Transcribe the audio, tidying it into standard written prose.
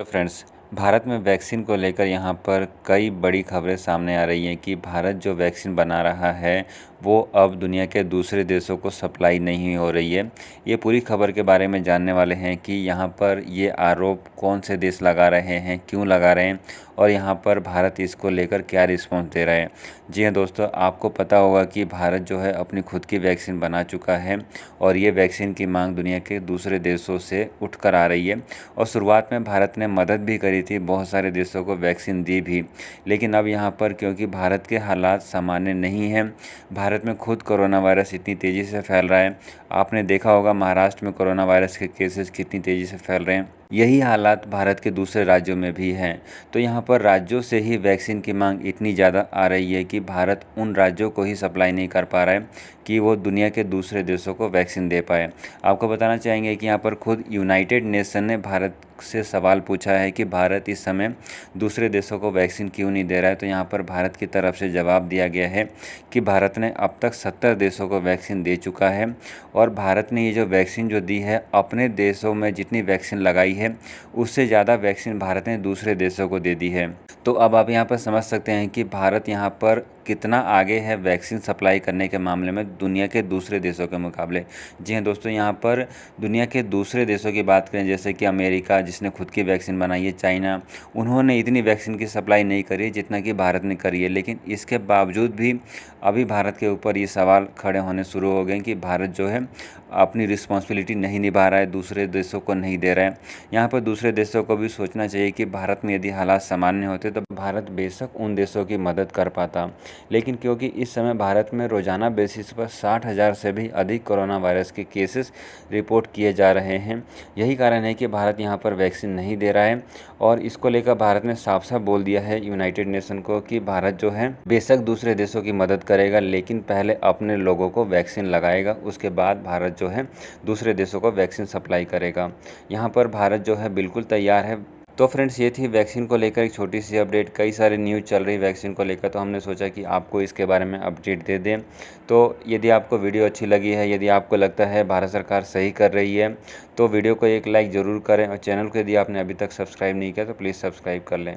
तो फ्रेंड्स, भारत में वैक्सीन को लेकर यहाँ पर कई बड़ी खबरें सामने आ रही हैं कि भारत जो वैक्सीन बना रहा है वो अब दुनिया के दूसरे देशों को सप्लाई नहीं हो रही है। ये पूरी खबर के बारे में जानने वाले हैं कि यहाँ पर ये आरोप कौन से देश लगा रहे हैं, क्यों लगा रहे हैं और यहाँ पर भारत इसको लेकर क्या रिस्पॉन्स दे रहा है। जी हाँ दोस्तों, आपको पता होगा कि भारत जो है अपनी खुद की वैक्सीन बना चुका है और ये वैक्सीन की मांग दुनिया के दूसरे देशों से उठकर आ रही है। और शुरुआत में भारत ने मदद भी करी थी, बहुत सारे देशों को वैक्सीन दी भी, लेकिन अब यहाँ पर क्योंकि भारत के हालात सामान्य नहीं हैं, भारत में खुद कोरोना वायरस इतनी तेज़ी से फैल रहा है। आपने देखा होगा महाराष्ट्र में कोरोना वायरस के केसेस कितनी तेज़ी से फैल रहे हैं। यही हालात भारत के दूसरे राज्यों में भी हैं। तो यहाँ पर राज्यों से ही वैक्सीन की मांग इतनी ज़्यादा आ रही है कि भारत उन राज्यों को ही सप्लाई नहीं कर पा रहा है कि वो दुनिया के दूसरे देशों को वैक्सीन दे पाए। आपको बताना चाहेंगे कि यहाँ पर खुद यूनाइटेड नेशन ने भारत से सवाल पूछा है कि भारत इस समय दूसरे देशों को वैक्सीन क्यों नहीं दे रहा है। तो यहाँ पर भारत की तरफ से जवाब दिया गया है कि भारत ने अब तक 70 देशों को वैक्सीन दे चुका है और भारत ने ये जो वैक्सीन जो दी है, अपने देशों में जितनी वैक्सीन लगाई है उससे ज़्यादा वैक्सीन भारत ने दूसरे देशों को दे दी है। तो अब आप यहाँ पर समझ सकते हैं कि भारत यहाँ पर कितना आगे है वैक्सीन सप्लाई करने के मामले में दुनिया के दूसरे देशों के मुकाबले। जी हाँ दोस्तों, यहाँ पर दुनिया के दूसरे देशों की बात करें जैसे कि अमेरिका जिसने खुद की वैक्सीन बनाई है, चाइना, उन्होंने इतनी वैक्सीन की सप्लाई नहीं करी है जितना कि भारत ने करी है। लेकिन इसके बावजूद भी अभी भारत के ऊपर ये सवाल खड़े होने शुरू हो गए कि भारत जो है अपनी रिस्पॉन्सिबिलिटी नहीं निभा रहा है, दूसरे देशों को नहीं दे रहा है। यहाँ पर दूसरे देशों को भी सोचना चाहिए कि भारत में यदि हालात सामान्य होते तो भारत बेशक उन देशों की मदद कर पाता, लेकिन क्योंकि इस समय भारत में रोज़ाना बेसिस पर 60,000 से भी अधिक कोरोना वायरस के केसेस रिपोर्ट किए जा रहे हैं, यही कारण है कि भारत यहाँ पर वैक्सीन नहीं दे रहा है। और इसको लेकर भारत ने साफ साफ बोल दिया है यूनाइटेड नेशन को कि भारत जो है बेशक दूसरे देशों की मदद करेगा, लेकिन पहले अपने लोगों को वैक्सीन लगाएगा, उसके बाद भारत जो है दूसरे देशों को वैक्सीन सप्लाई करेगा। यहाँ पर भारत जो है बिल्कुल तैयार है। तो फ्रेंड्स, ये थी वैक्सीन को लेकर एक छोटी सी अपडेट। कई सारे न्यूज़ चल रही वैक्सीन को लेकर, तो हमने सोचा कि आपको इसके बारे में अपडेट दे दें। तो यदि आपको वीडियो अच्छी लगी है, यदि आपको लगता है भारत सरकार सही कर रही है, तो वीडियो को एक लाइक ज़रूर करें और चैनल को यदि आपने अभी तक सब्सक्राइब नहीं किया तो प्लीज़ सब्सक्राइब कर लें।